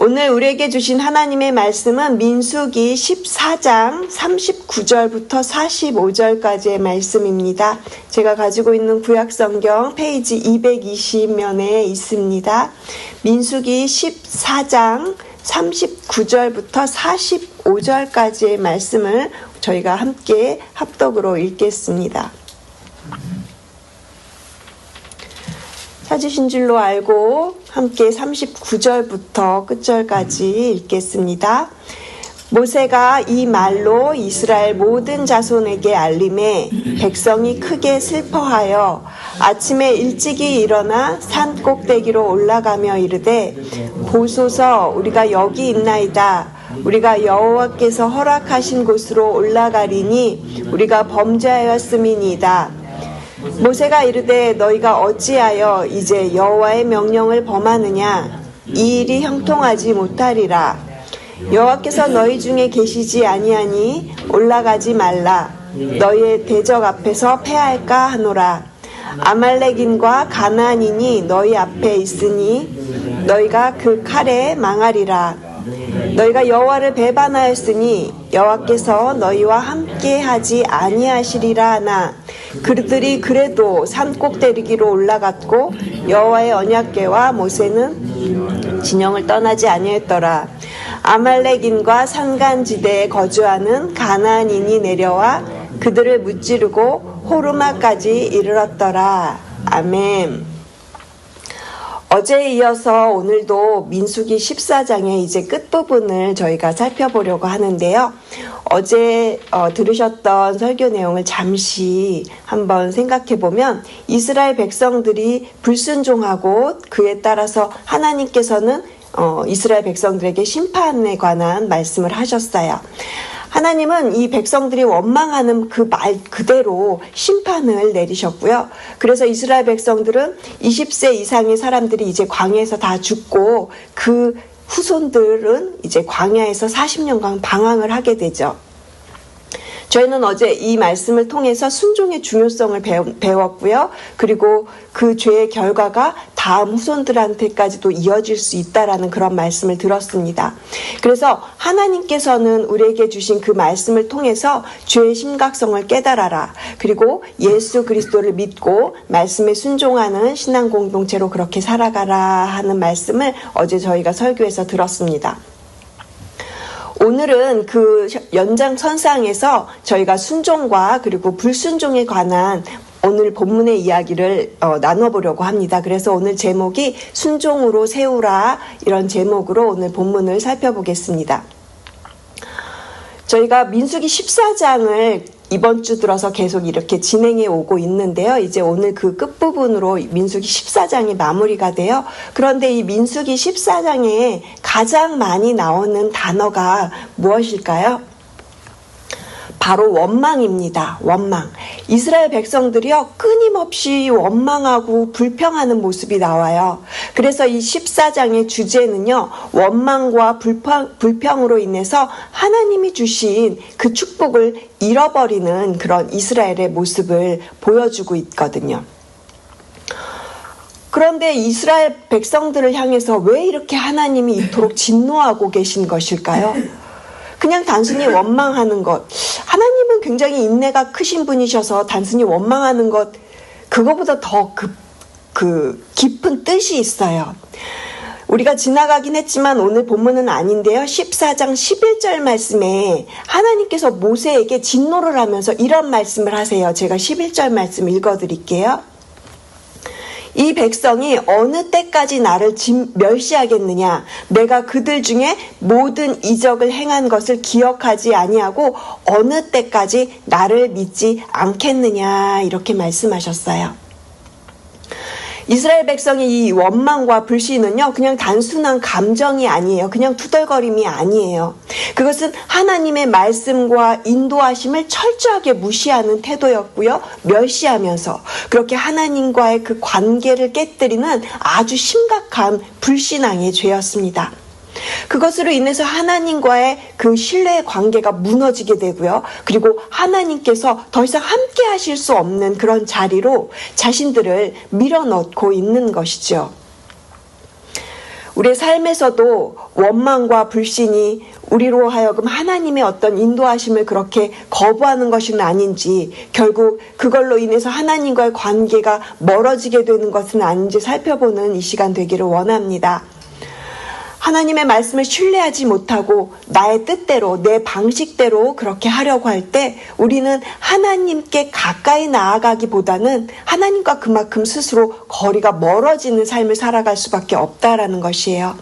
오늘 우리에게 주신 하나님의 말씀은 민수기 14장 39절부터 45절까지의 말씀입니다. 제가 가지고 있는 구약성경 페이지 220면에 있습니다. 민수기 14장 39절부터 45절까지의 말씀을 저희가 함께 합독으로 읽겠습니다. 찾으신 줄로 알고 함께 39절부터 끝절까지 읽겠습니다. 모세가 이 말로 이스라엘 모든 자손에게 알림해 백성이 크게 슬퍼하여 아침에 일찍이 일어나 산 꼭대기로 올라가며 이르되 보소서 우리가 여기 있나이다. 우리가 여호와께서 허락하신 곳으로 올라가리니 우리가 범죄하였음이니이다. 모세가 이르되 너희가 어찌하여 이제 여호와의 명령을 범하느냐? 이 일이 형통하지 못하리라. 여호와께서 너희 중에 계시지 아니하니 올라가지 말라. 너희의 대적 앞에서 패할까 하노라. 아말렉인과 가나안인이 너희 앞에 있으니 너희가 그 칼에 망하리라. 너희가 여호와를 배반하였으니 여호와께서 너희와 함께하지 아니하시리라 하나 그들이 그래도 산 꼭대기로 올라갔고 여호와의 언약궤와 모세는 진영을 떠나지 아니했더라. 아말렉인과 산간지대에 거주하는 가나안인이 내려와 그들을 무찌르고 호르마까지 이르렀더라. 아멘. 어제에 이어서 오늘도 민수기 14장의 이제 끝부분을 저희가 살펴보려고 하는데요. 어제 들으셨던 설교 내용을 잠시 한번 생각해보면 이스라엘 백성들이 불순종하고 그에 따라서 하나님께서는 이스라엘 백성들에게 심판에 관한 말씀을 하셨어요. 하나님은 이 백성들이 원망하는 그 말 그대로 심판을 내리셨고요. 그래서 이스라엘 백성들은 20세 이상의 사람들이 이제 광야에서 다 죽고 그 후손들은 이제 광야에서 40년간 방황을 하게 되죠. 저희는 어제 이 말씀을 통해서 순종의 중요성을 배웠고요. 그리고 그 죄의 결과가 다음 후손들한테까지도 이어질 수 있다라는 그런 말씀을 들었습니다. 그래서 하나님께서는 우리에게 주신 그 말씀을 통해서 죄의 심각성을 깨달아라. 그리고 예수 그리스도를 믿고 말씀에 순종하는 신앙 공동체로 그렇게 살아가라 하는 말씀을 어제 저희가 설교에서 들었습니다. 오늘은 그 연장선상에서 저희가 순종과 그리고 불순종에 관한 오늘 본문의 이야기를 나눠보려고 합니다. 그래서 오늘 제목이 순종으로 세우라 이런 제목으로 오늘 본문을 살펴보겠습니다. 저희가 민수기 14장을 이번 주 들어서 계속 이렇게 진행해 오고 있는데요. 이제 오늘 그 끝부분으로 민수기 14장이 마무리가 돼요. 그런데 이 민수기 14장에 가장 많이 나오는 단어가 무엇일까요? 바로 원망입니다. 원망. 이스라엘 백성들이요 끊임없이 원망하고 불평하는 모습이 나와요. 그래서 이 14장의 주제는요 원망과 불평으로 인해서 하나님이 주신 그 축복을 잃어버리는 그런 이스라엘의 모습을 보여주고 있거든요. 그런데 이스라엘 백성들을 향해서 왜 이렇게 하나님이 이토록 진노하고 계신 것일까요? 그냥 단순히 원망하는 것. 하나님은 굉장히 인내가 크신 분이셔서 단순히 원망하는 것, 그거보다 더 깊은 뜻이 있어요. 우리가 지나가긴 했지만 오늘 본문은 아닌데요. 14장 11절 말씀에 하나님께서 모세에게 진노를 하면서 이런 말씀을 하세요. 제가 11절 말씀 읽어드릴게요. 이 백성이 어느 때까지 나를 멸시하겠느냐? 내가 그들 중에 모든 이적을 행한 것을 기억하지 아니하고 어느 때까지 나를 믿지 않겠느냐? 이렇게 말씀하셨어요. 이스라엘 백성의 이 원망과 불신은요, 그냥 단순한 감정이 아니에요. 그냥 투덜거림이 아니에요. 그것은 하나님의 말씀과 인도하심을 철저하게 무시하는 태도였고요. 멸시하면서 그렇게 하나님과의 그 관계를 깨뜨리는 아주 심각한 불신앙의 죄였습니다. 그것으로 인해서 하나님과의 그 신뢰의 관계가 무너지게 되고요. 그리고 하나님께서 더 이상 함께 하실 수 없는 그런 자리로 자신들을 밀어넣고 있는 것이죠. 우리의 삶에서도 원망과 불신이 우리로 하여금 하나님의 어떤 인도하심을 그렇게 거부하는 것은 아닌지, 결국 그걸로 인해서 하나님과의 관계가 멀어지게 되는 것은 아닌지 살펴보는 이 시간 되기를 원합니다. 하나님의 말씀을 신뢰하지 못하고 나의 뜻대로, 내 방식대로 그렇게 하려고 할 때 우리는 하나님께 가까이 나아가기보다는 하나님과 그만큼 스스로 거리가 멀어지는 삶을 살아갈 수밖에 없다라는 것이에요.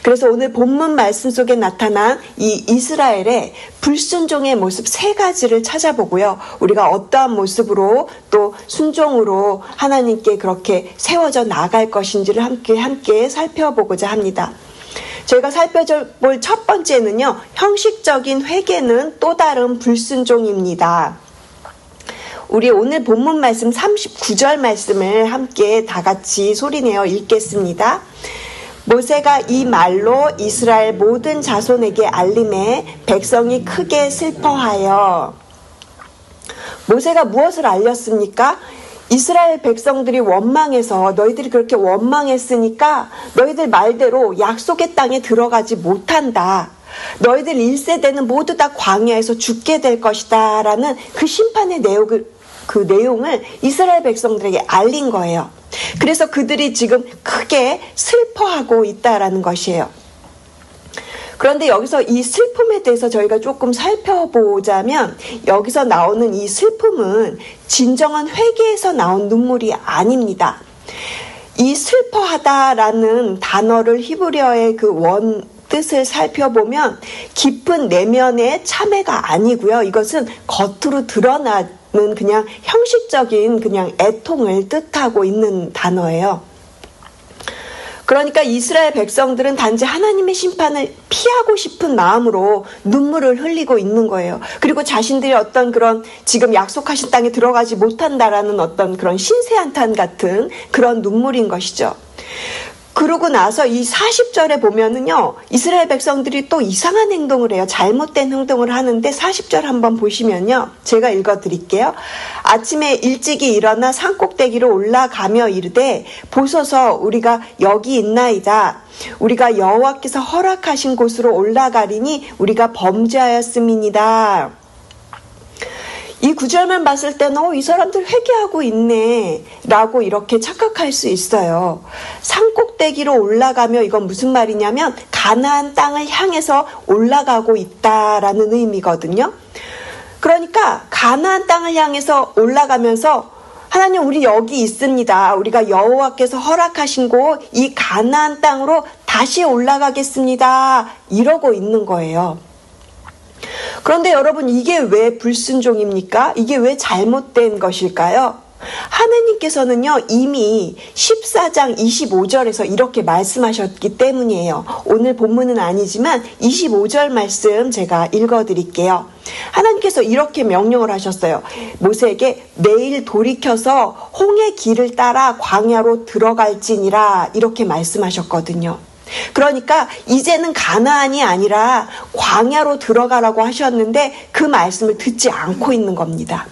그래서 오늘 본문 말씀 속에 나타난 이 이스라엘의 불순종의 모습 3가지를 찾아보고요. 우리가 어떠한 모습으로 또 순종으로 하나님께 그렇게 세워져 나갈 것인지를 함께 살펴보고자 합니다. 저희가 살펴볼 첫 번째는요, 형식적인 회개는 또 다른 불순종입니다. 우리 오늘 본문 말씀 39절 말씀을 함께 다 같이 소리내어 읽겠습니다. 모세가 이 말로 이스라엘 모든 자손에게 알림해 백성이 크게 슬퍼하여. 모세가 무엇을 알렸습니까? 이스라엘 백성들이 원망해서, 너희들이 그렇게 원망했으니까 너희들 말대로 약속의 땅에 들어가지 못한다. 너희들 1세대는 모두 다 광야에서 죽게 될 것이다 라는 그 심판의 내용을 이스라엘 백성들에게 알린 거예요. 그래서 그들이 지금 크게 슬퍼하고 있다라는 것이에요. 그런데 여기서 이 슬픔에 대해서 저희가 조금 살펴보자면, 여기서 나오는 이 슬픔은 진정한 회개에서 나온 눈물이 아닙니다. 이 슬퍼하다라는 단어를 히브리어의 그 원 뜻을 살펴보면 깊은 내면의 참회가 아니고요. 이것은 겉으로 드러나는 그냥 형식적인 그냥 애통을 뜻하고 있는 단어예요. 그러니까 이스라엘 백성들은 단지 하나님의 심판을 피하고 싶은 마음으로 눈물을 흘리고 있는 거예요. 그리고 자신들이 어떤 그런 지금 약속하신 땅에 들어가지 못한다라는 어떤 그런 신세한탄 같은 그런 눈물인 것이죠. 그러고 나서 이 40절에 보면은요, 이스라엘 백성들이 또 이상한 행동을 해요. 잘못된 행동을 하는데 40절 한번 보시면요, 제가 읽어드릴게요. 아침에 일찍이 일어나 산꼭대기로 올라가며 이르되 보소서 우리가 여기 있나이다. 우리가 여호와께서 허락하신 곳으로 올라가리니 우리가 범죄하였음이니이다. 이 구절만 봤을 때는 이 사람들 회개하고 있네 라고 이렇게 착각할 수 있어요. 산꼭대기로 올라가며, 이건 무슨 말이냐면 가나안 땅을 향해서 올라가고 있다라는 의미거든요. 그러니까 가나안 땅을 향해서 올라가면서 하나님 우리 여기 있습니다. 우리가 여호와께서 허락하신 곳 이 가나안 땅으로 다시 올라가겠습니다. 이러고 있는 거예요. 그런데 여러분, 이게 왜 불순종입니까? 이게 왜 잘못된 것일까요? 하나님께서는요, 이미 14장 25절에서 이렇게 말씀하셨기 때문이에요. 오늘 본문은 아니지만 25절 말씀 제가 읽어드릴게요. 하나님께서 이렇게 명령을 하셨어요. 모세에게 내일 돌이켜서 홍해 길을 따라 광야로 들어갈지니라, 이렇게 말씀하셨거든요. 그러니까 이제는 가나안이 아니라 광야로 들어가라고 하셨는데 그 말씀을 듣지 않고 있는 겁니다.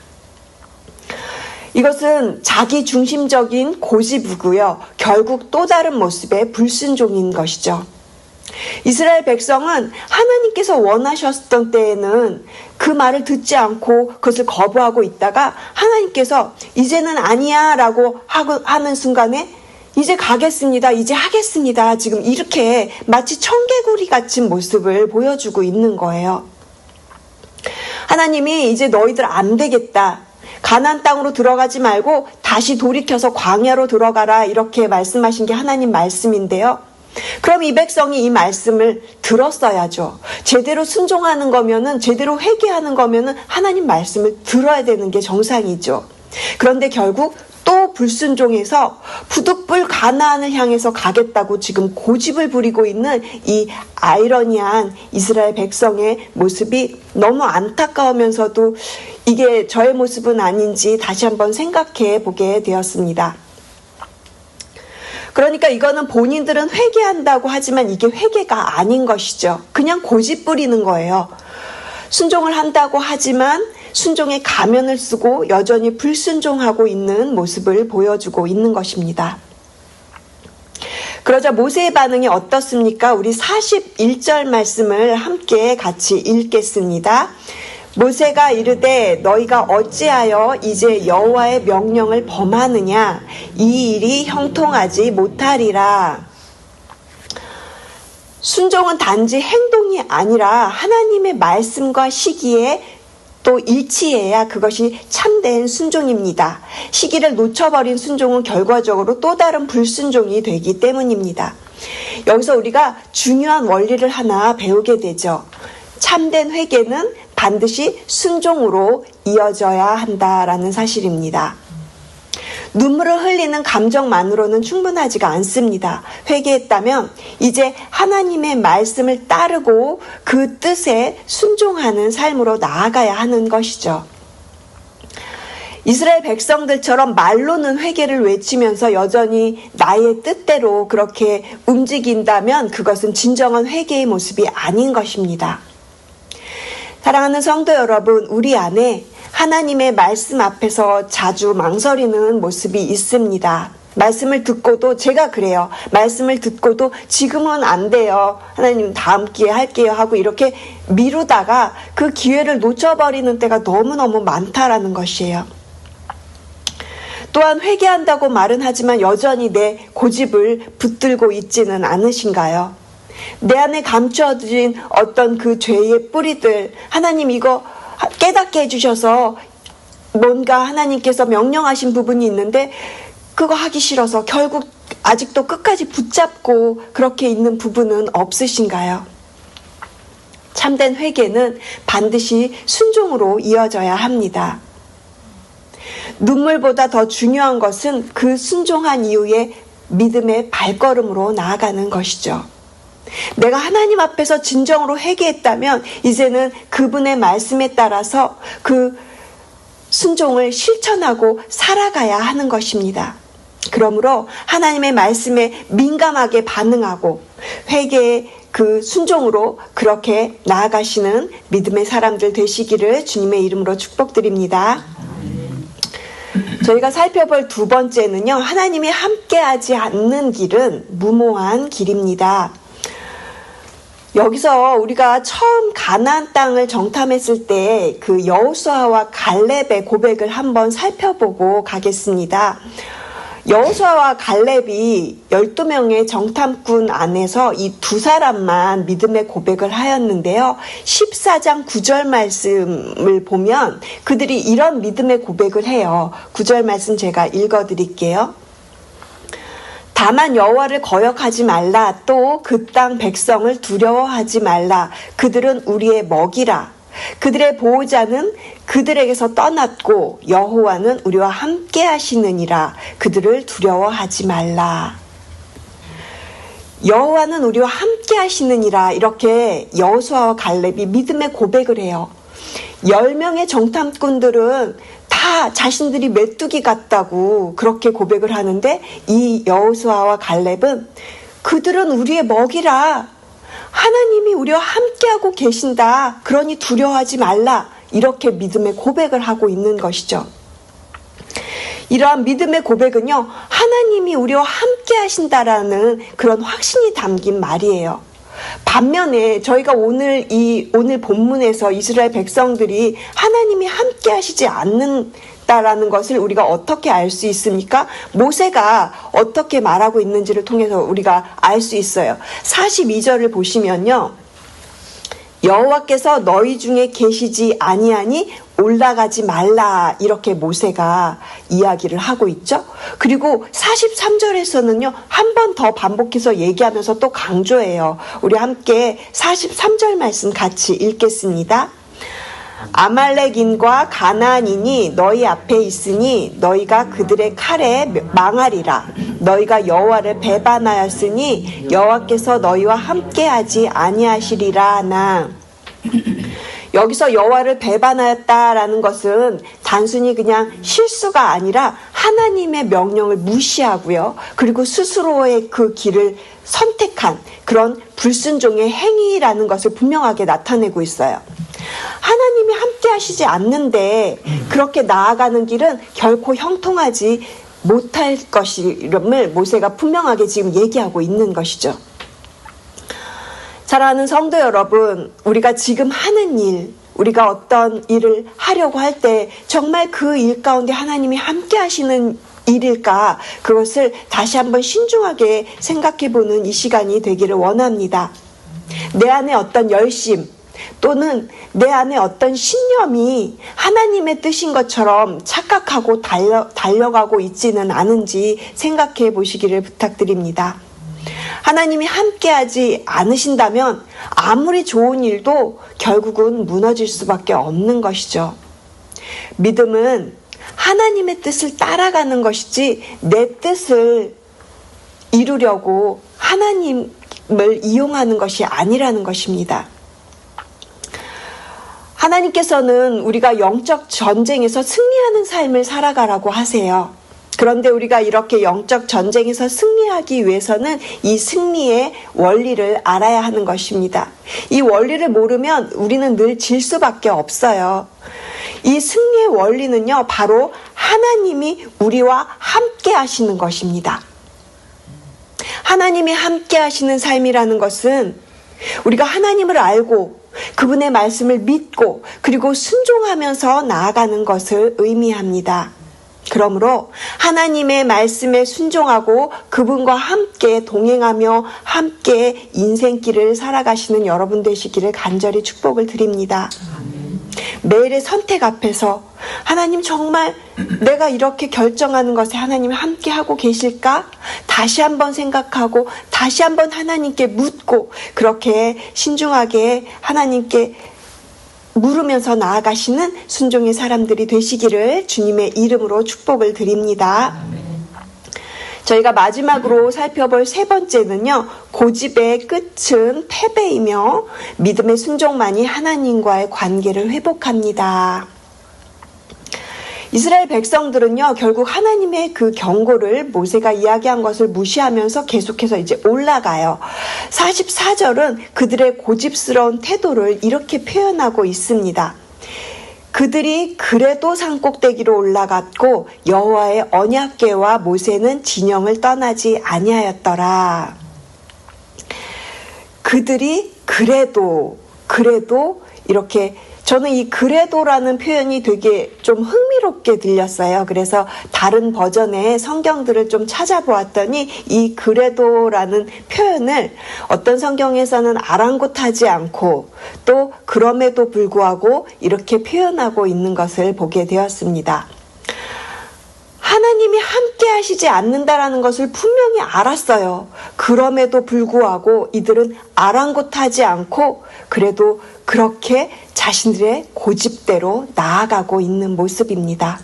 이것은 자기 중심적인 고집이고요. 결국 또 다른 모습의 불순종인 것이죠. 이스라엘 백성은 하나님께서 원하셨던 때에는 그 말을 듣지 않고 그것을 거부하고 있다가 하나님께서 이제는 아니야 라고 하는 순간에 이제 가겠습니다. 이제 하겠습니다. 지금 이렇게 마치 청개구리 같은 모습을 보여주고 있는 거예요. 하나님이 이제 너희들 안 되겠다. 가나안 땅으로 들어가지 말고 다시 돌이켜서 광야로 들어가라. 이렇게 말씀하신 게 하나님 말씀인데요. 그럼 이 백성이 이 말씀을 들었어야죠. 제대로 순종하는 거면은, 제대로 회개하는 거면은 하나님 말씀을 들어야 되는 게 정상이죠. 그런데 결국 또 불순종해서 부득불 가나안을 향해서 가겠다고 지금 고집을 부리고 있는 이 아이러니한 이스라엘 백성의 모습이 너무 안타까우면서도 이게 저의 모습은 아닌지 다시 한번 생각해 보게 되었습니다. 그러니까 이거는 본인들은 회개한다고 하지만 이게 회개가 아닌 것이죠. 그냥 고집 부리는 거예요. 순종을 한다고 하지만 순종의 가면을 쓰고 여전히 불순종하고 있는 모습을 보여주고 있는 것입니다. 그러자 모세의 반응이 어떻습니까? 우리 41절 말씀을 함께 같이 읽겠습니다. 모세가 이르되 너희가 어찌하여 이제 여호와의 명령을 범하느냐? 이 일이 형통하지 못하리라. 순종은 단지 행동이 아니라 하나님의 말씀과 시기에 또 일치해야 그것이 참된 순종입니다. 시기를 놓쳐버린 순종은 결과적으로 또 다른 불순종이 되기 때문입니다. 여기서 우리가 중요한 원리를 하나 배우게 되죠. 참된 회개는 반드시 순종으로 이어져야 한다라는 사실입니다. 눈물을 흘리는 감정만으로는 충분하지가 않습니다. 회개했다면 이제 하나님의 말씀을 따르고 그 뜻에 순종하는 삶으로 나아가야 하는 것이죠. 이스라엘 백성들처럼 말로는 회개를 외치면서 여전히 나의 뜻대로 그렇게 움직인다면 그것은 진정한 회개의 모습이 아닌 것입니다. 사랑하는 성도 여러분, 우리 안에 하나님의 말씀 앞에서 자주 망설이는 모습이 있습니다. 말씀을 듣고도 제가 그래요. 말씀을 듣고도 지금은 안 돼요. 하나님 다음 기회에 할게요 하고 이렇게 미루다가 그 기회를 놓쳐버리는 때가 너무너무 많다라는 것이에요. 또한 회개한다고 말은 하지만 여전히 내 고집을 붙들고 있지는 않으신가요? 내 안에 감춰진 어떤 그 죄의 뿌리들, 하나님 이거 깨닫게 해주셔서 뭔가 하나님께서 명령하신 부분이 있는데 그거 하기 싫어서 결국 아직도 끝까지 붙잡고 그렇게 있는 부분은 없으신가요? 참된 회개는 반드시 순종으로 이어져야 합니다. 눈물보다 더 중요한 것은 그 순종한 이후에 믿음의 발걸음으로 나아가는 것이죠. 내가 하나님 앞에서 진정으로 회개했다면 이제는 그분의 말씀에 따라서 그 순종을 실천하고 살아가야 하는 것입니다. 그러므로 하나님의 말씀에 민감하게 반응하고 회개의 그 순종으로 그렇게 나아가시는 믿음의 사람들 되시기를 주님의 이름으로 축복드립니다. 저희가 살펴볼 두 번째는요, 하나님이 함께하지 않는 길은 무모한 길입니다. 여기서 우리가 처음 가나안 땅을 정탐했을 때 그 여호수아와 갈렙의 고백을 한번 살펴보고 가겠습니다. 여호수아와 갈렙이 12명의 정탐꾼 안에서 이 두 사람만 믿음의 고백을 하였는데요. 14장 9절 말씀을 보면 그들이 이런 믿음의 고백을 해요. 9절 말씀 제가 읽어드릴게요. 다만 여호와를 거역하지 말라. 또 그 땅 백성을 두려워하지 말라. 그들은 우리의 먹이라. 그들의 보호자는 그들에게서 떠났고 여호와는 우리와 함께 하시느니라. 그들을 두려워하지 말라. 여호와는 우리와 함께 하시느니라. 이렇게 여호수아와 갈렙이 믿음의 고백을 해요. 10명의 정탐꾼들은 다 자신들이 메뚜기 같다고 그렇게 고백을 하는데 이 여호수아와 갈렙은 그들은 우리의 먹이라. 하나님이 우리와 함께하고 계신다. 그러니 두려워하지 말라. 이렇게 믿음의 고백을 하고 있는 것이죠. 이러한 믿음의 고백은요, 하나님이 우리와 함께 하신다라는 그런 확신이 담긴 말이에요. 반면에 저희가 오늘 본문에서 이스라엘 백성들이 하나님이 함께 하시지 않는다라는 것을 우리가 어떻게 알 수 있습니까? 모세가 어떻게 말하고 있는지를 통해서 우리가 알 수 있어요. 42절을 보시면요. 여호와께서 너희 중에 계시지 아니하니 올라가지 말라. 이렇게 모세가 이야기를 하고 있죠. 그리고 43절에서는요. 한 번 더 반복해서 얘기하면서 또 강조해요. 우리 함께 43절 말씀 같이 읽겠습니다. 아말렉인과 가나안인이 너희 앞에 있으니 너희가 그들의 칼에 망하리라. 너희가 여호와를 배반하였으니 여호와께서 너희와 함께하지 아니하시리라 하나. 여기서 여호와를 배반하였다라는 것은 단순히 그냥 실수가 아니라 하나님의 명령을 무시하고요. 그리고 스스로의 그 길을 선택한 그런 불순종의 행위라는 것을 분명하게 나타내고 있어요. 하나님이 함께 하시지 않는데 그렇게 나아가는 길은 결코 형통하지 못할 것임을 모세가 분명하게 지금 얘기하고 있는 것이죠. 사랑하는 성도 여러분, 우리가 지금 하는 일, 우리가 어떤 일을 하려고 할 때 정말 그 일 가운데 하나님이 함께 하시는 일일까? 그것을 다시 한번 신중하게 생각해보는 이 시간이 되기를 원합니다. 내 안에 어떤 열심 또는 내 안에 어떤 신념이 하나님의 뜻인 것처럼 착각하고 달려가고 있지는 않은지 생각해 보시기를 부탁드립니다. 하나님이 함께하지 않으신다면 아무리 좋은 일도 결국은 무너질 수밖에 없는 것이죠. 믿음은 하나님의 뜻을 따라가는 것이지 내 뜻을 이루려고 하나님을 이용하는 것이 아니라는 것입니다. 하나님께서는 우리가 영적 전쟁에서 승리하는 삶을 살아가라고 하세요. 그런데 우리가 이렇게 영적 전쟁에서 승리하기 위해서는 이 승리의 원리를 알아야 하는 것입니다. 이 원리를 모르면 우리는 늘 질 수밖에 없어요. 이 승리의 원리는요, 바로 하나님이 우리와 함께 하시는 것입니다. 하나님이 함께 하시는 삶이라는 것은 우리가 하나님을 알고 그분의 말씀을 믿고 그리고 순종하면서 나아가는 것을 의미합니다. 그러므로 하나님의 말씀에 순종하고 그분과 함께 동행하며 함께 인생길을 살아가시는 여러분 되시기를 간절히 축복을 드립니다. 매일의 선택 앞에서 하나님 정말 내가 이렇게 결정하는 것에 하나님이 함께 하고 계실까? 다시 한번 생각하고 다시 한번 하나님께 묻고 그렇게 신중하게 하나님께 물으면서 나아가시는 순종의 사람들이 되시기를 주님의 이름으로 축복을 드립니다. 저희가 마지막으로 살펴볼 세 번째는요, 고집의 끝은 패배이며 믿음의 순종만이 하나님과의 관계를 회복합니다. 이스라엘 백성들은요, 결국 하나님의 그 경고를 모세가 이야기한 것을 무시하면서 계속해서 이제 올라가요. 44절은 그들의 고집스러운 태도를 이렇게 표현하고 있습니다. 그들이 그래도 산꼭대기로 올라갔고 여호와의 언약궤와 모세는 진영을 떠나지 아니하였더라. 그들이 그래도 이렇게 저는 이 그래도라는 표현이 되게 좀 흥미롭게 들렸어요. 그래서 다른 버전의 성경들을 좀 찾아보았더니 이 그래도라는 표현을 어떤 성경에서는 아랑곳하지 않고 또 그럼에도 불구하고 이렇게 표현하고 있는 것을 보게 되었습니다. 하나님이 함께 하시지 않는다라는 것을 분명히 알았어요. 그럼에도 불구하고 이들은 아랑곳하지 않고 그래도 그렇게 자신들의 고집대로 나아가고 있는 모습입니다.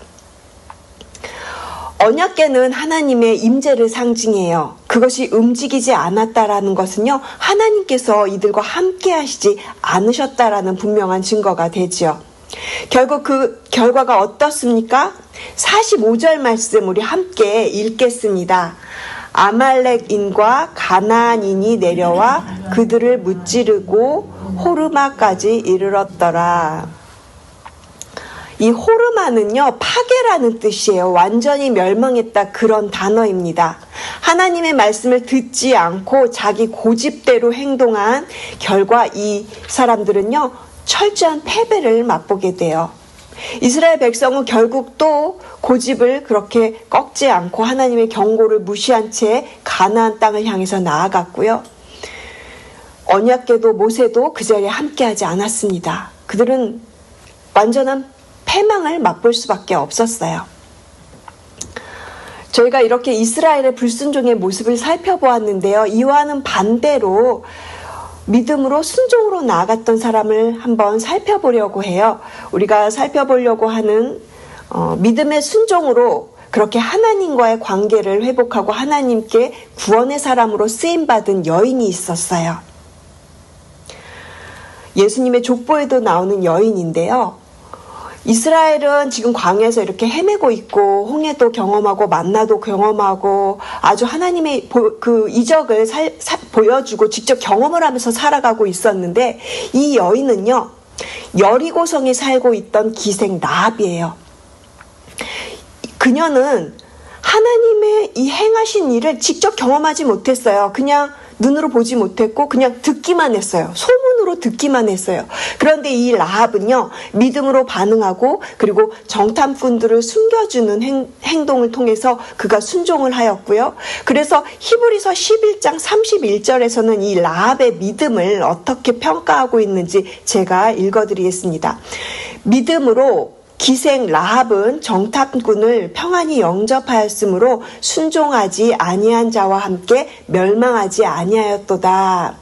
언약궤는 하나님의 임재를 상징해요. 그것이 움직이지 않았다라는 것은요, 하나님께서 이들과 함께 하시지 않으셨다라는 분명한 증거가 되죠. 결국 그 결과가 어떻습니까? 45절 말씀 우리 함께 읽겠습니다. 아말렉인과 가나안인이 내려와 그들을 무찌르고 호르마까지 이르렀더라. 이 호르마는요, 파괴라는 뜻이에요. 완전히 멸망했다, 그런 단어입니다. 하나님의 말씀을 듣지 않고 자기 고집대로 행동한 결과 이 사람들은요, 철저한 패배를 맛보게 돼요. 이스라엘 백성은 결국 또 고집을 그렇게 꺾지 않고 하나님의 경고를 무시한 채 가나안 땅을 향해서 나아갔고요. 언약궤도 모세도 그 자리에 함께하지 않았습니다. 그들은 완전한 패망을 맛볼 수밖에 없었어요. 저희가 이렇게 이스라엘의 불순종의 모습을 살펴보았는데요. 이와는 반대로 믿음으로 순종으로 나아갔던 사람을 한번 살펴보려고 해요. 우리가 살펴보려고 하는 믿음의 순종으로 그렇게 하나님과의 관계를 회복하고 하나님께 구원의 사람으로 쓰임받은 여인이 있었어요. 예수님의 족보에도 나오는 여인인데요. 이스라엘은 지금 광야에서 이렇게 헤매고 있고 홍해도 경험하고 만나도 경험하고 아주 하나님의 그 이적을 보여주고 직접 경험을 하면서 살아가고 있었는데 이 여인은요, 여리고성에 살고 있던 기생 라합이에요. 그녀는 하나님의 이 행하신 일을 직접 경험하지 못했어요. 그냥 눈으로 보지 못했고 그냥 듣기만 했어요. 소문으로 듣기만 했어요. 그런데 이 라합은요, 믿음으로 반응하고 그리고 정탐꾼들을 숨겨주는 행동을 통해서 그가 순종을 하였고요. 그래서 히브리서 11장 31절에서는 이 라합의 믿음을 어떻게 평가하고 있는지 제가 읽어드리겠습니다. 믿음으로 기생 라합은 정탐꾼을 평안히 영접하였으므로 순종하지 아니한 자와 함께 멸망하지 아니하였도다.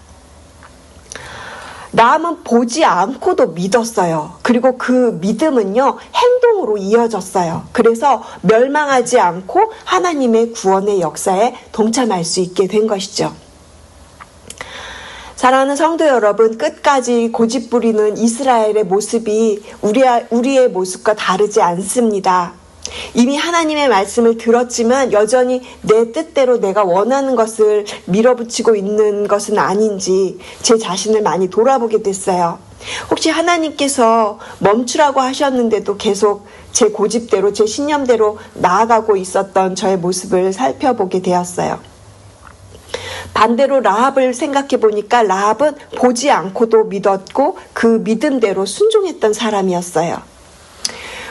라합은 보지 않고도 믿었어요. 그리고 그 믿음은요, 행동으로 이어졌어요. 그래서 멸망하지 않고 하나님의 구원의 역사에 동참할 수 있게 된 것이죠. 사랑하는 성도 여러분, 끝까지 고집부리는 이스라엘의 모습이 우리의 모습과 다르지 않습니다. 이미 하나님의 말씀을 들었지만 여전히 내 뜻대로 내가 원하는 것을 밀어붙이고 있는 것은 아닌지 제 자신을 많이 돌아보게 됐어요. 혹시 하나님께서 멈추라고 하셨는데도 계속 제 고집대로, 제 신념대로 나아가고 있었던 저의 모습을 살펴보게 되었어요. 반대로 라합을 생각해 보니까 라합은 보지 않고도 믿었고 그 믿음대로 순종했던 사람이었어요.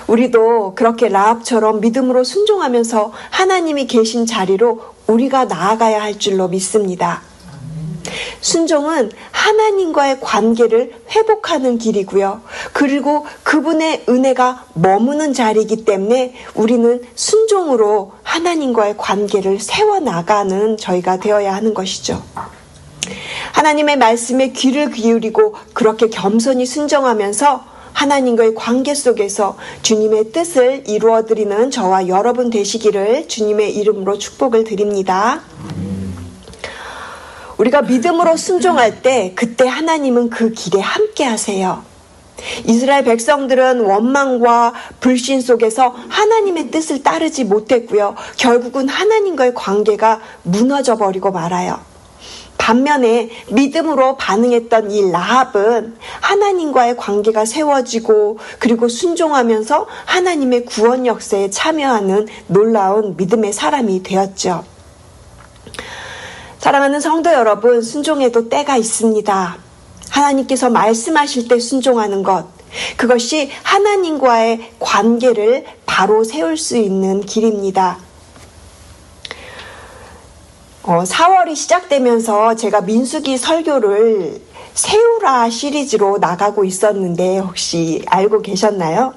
우리도 그렇게 라합처럼 믿음으로 순종하면서 하나님이 계신 자리로 우리가 나아가야 할 줄로 믿습니다. 순종은 하나님과의 관계를 회복하는 길이고요. 그리고 그분의 은혜가 머무는 자리이기 때문에 우리는 순종으로 하나님과의 관계를 세워나가는 저희가 되어야 하는 것이죠. 하나님의 말씀에 귀를 기울이고 그렇게 겸손히 순종하면서 하나님과의 관계 속에서 주님의 뜻을 이루어드리는 저와 여러분 되시기를 주님의 이름으로 축복을 드립니다. 우리가 믿음으로 순종할 때 그때 하나님은 그 길에 함께 하세요. 이스라엘 백성들은 원망과 불신 속에서 하나님의 뜻을 따르지 못했고요. 결국은 하나님과의 관계가 무너져 버리고 말아요. 반면에 믿음으로 반응했던 이 라합은 하나님과의 관계가 세워지고 그리고 순종하면서 하나님의 구원 역사에 참여하는 놀라운 믿음의 사람이 되었죠. 사랑하는 성도 여러분, 순종에도 때가 있습니다. 하나님께서 말씀하실 때 순종하는 것, 그것이 하나님과의 관계를 바로 세울 수 있는 길입니다. 4월이 시작되면서 제가 민수기 설교를 세우라 시리즈로 나가고 있었는데 혹시 알고 계셨나요?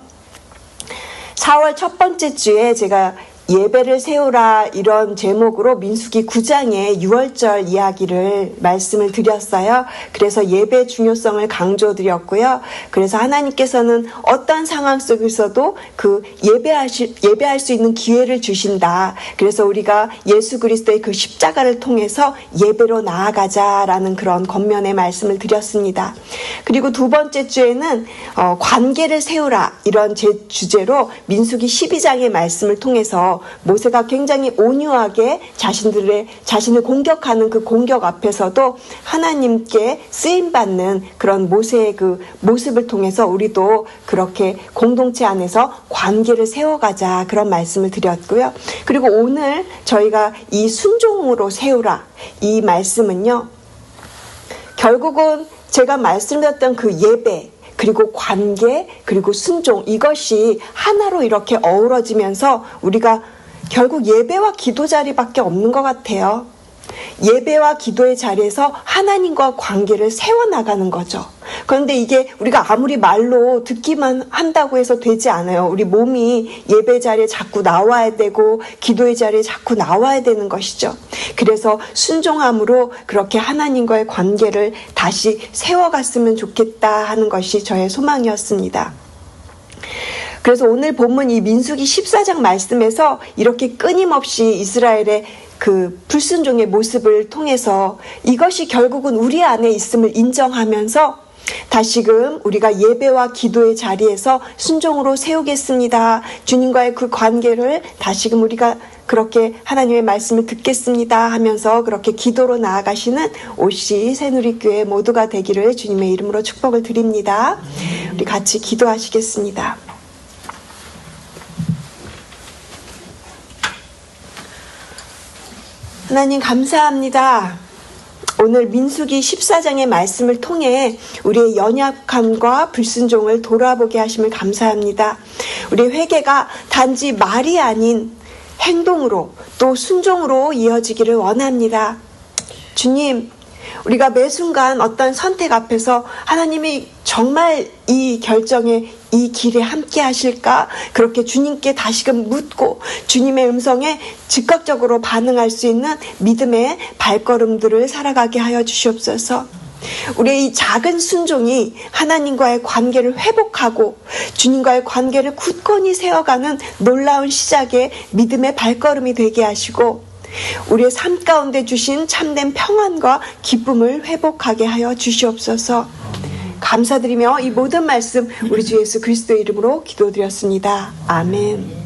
4월 첫 번째 주에 제가 예배를 세우라 이런 제목으로 민수기 9장의 6월절 이야기를 말씀을 드렸어요. 그래서 예배의 중요성을 강조드렸고요. 그래서 하나님께서는 어떤 상황 속에서도 그 예배할 수 있는 기회를 주신다. 그래서 우리가 예수 그리스도의 그 십자가를 통해서 예배로 나아가자라는 그런 겉면의 말씀을 드렸습니다. 그리고 두 번째 주에는 관계를 세우라 이런 제 주제로 민수기 12장의 말씀을 통해서 모세가 굉장히 온유하게 자신을 공격하는 그 공격 앞에서도 하나님께 쓰임받는 그런 모세의 그 모습을 통해서 우리도 그렇게 공동체 안에서 관계를 세워가자 그런 말씀을 드렸고요. 그리고 오늘 저희가 이 순종으로 세우라 이 말씀은요. 결국은 제가 말씀드렸던 그 예배 그리고 관계, 그리고 순종 이것이 하나로 이렇게 어우러지면서 우리가 결국 예배와 기도 자리밖에 없는 것 같아요. 예배와 기도의 자리에서 하나님과 관계를 세워나가는 거죠. 그런데 이게 우리가 아무리 말로 듣기만 한다고 해서 되지 않아요. 우리 몸이 예배 자리에 자꾸 나와야 되고 기도의 자리에 자꾸 나와야 되는 것이죠. 그래서 순종함으로 그렇게 하나님과의 관계를 다시 세워갔으면 좋겠다 하는 것이 저의 소망이었습니다. 그래서 오늘 본문 이 민수기 14장 말씀에서 이렇게 끊임없이 이스라엘의 그 불순종의 모습을 통해서 이것이 결국은 우리 안에 있음을 인정하면서 다시금 우리가 예배와 기도의 자리에서 순종으로 세우겠습니다. 주님과의 그 관계를 다시금 우리가 그렇게 하나님의 말씀을 듣겠습니다 하면서 그렇게 기도로 나아가시는 OC 새누리교회 모두가 되기를 주님의 이름으로 축복을 드립니다. 우리 같이 기도하시겠습니다. 하나님 감사합니다. 오늘 민수기 14장의 말씀을 통해 우리의 연약함과 불순종을 돌아보게 하심을 감사합니다. 우리의 회개가 단지 말이 아닌 행동으로 또 순종으로 이어지기를 원합니다. 주님, 우리가 매 순간 어떤 선택 앞에서 하나님이 정말 이 결정에 이 길에 함께 하실까? 그렇게 주님께 다시금 묻고 주님의 음성에 즉각적으로 반응할 수 있는 믿음의 발걸음들을 살아가게 하여 주시옵소서. 우리의 이 작은 순종이 하나님과의 관계를 회복하고 주님과의 관계를 굳건히 세워가는 놀라운 시작의 믿음의 발걸음이 되게 하시고 우리의 삶 가운데 주신 참된 평안과 기쁨을 회복하게 하여 주시옵소서. 감사드리며 이 모든 말씀 우리 주 예수 그리스도의 이름으로 기도드렸습니다. 아멘.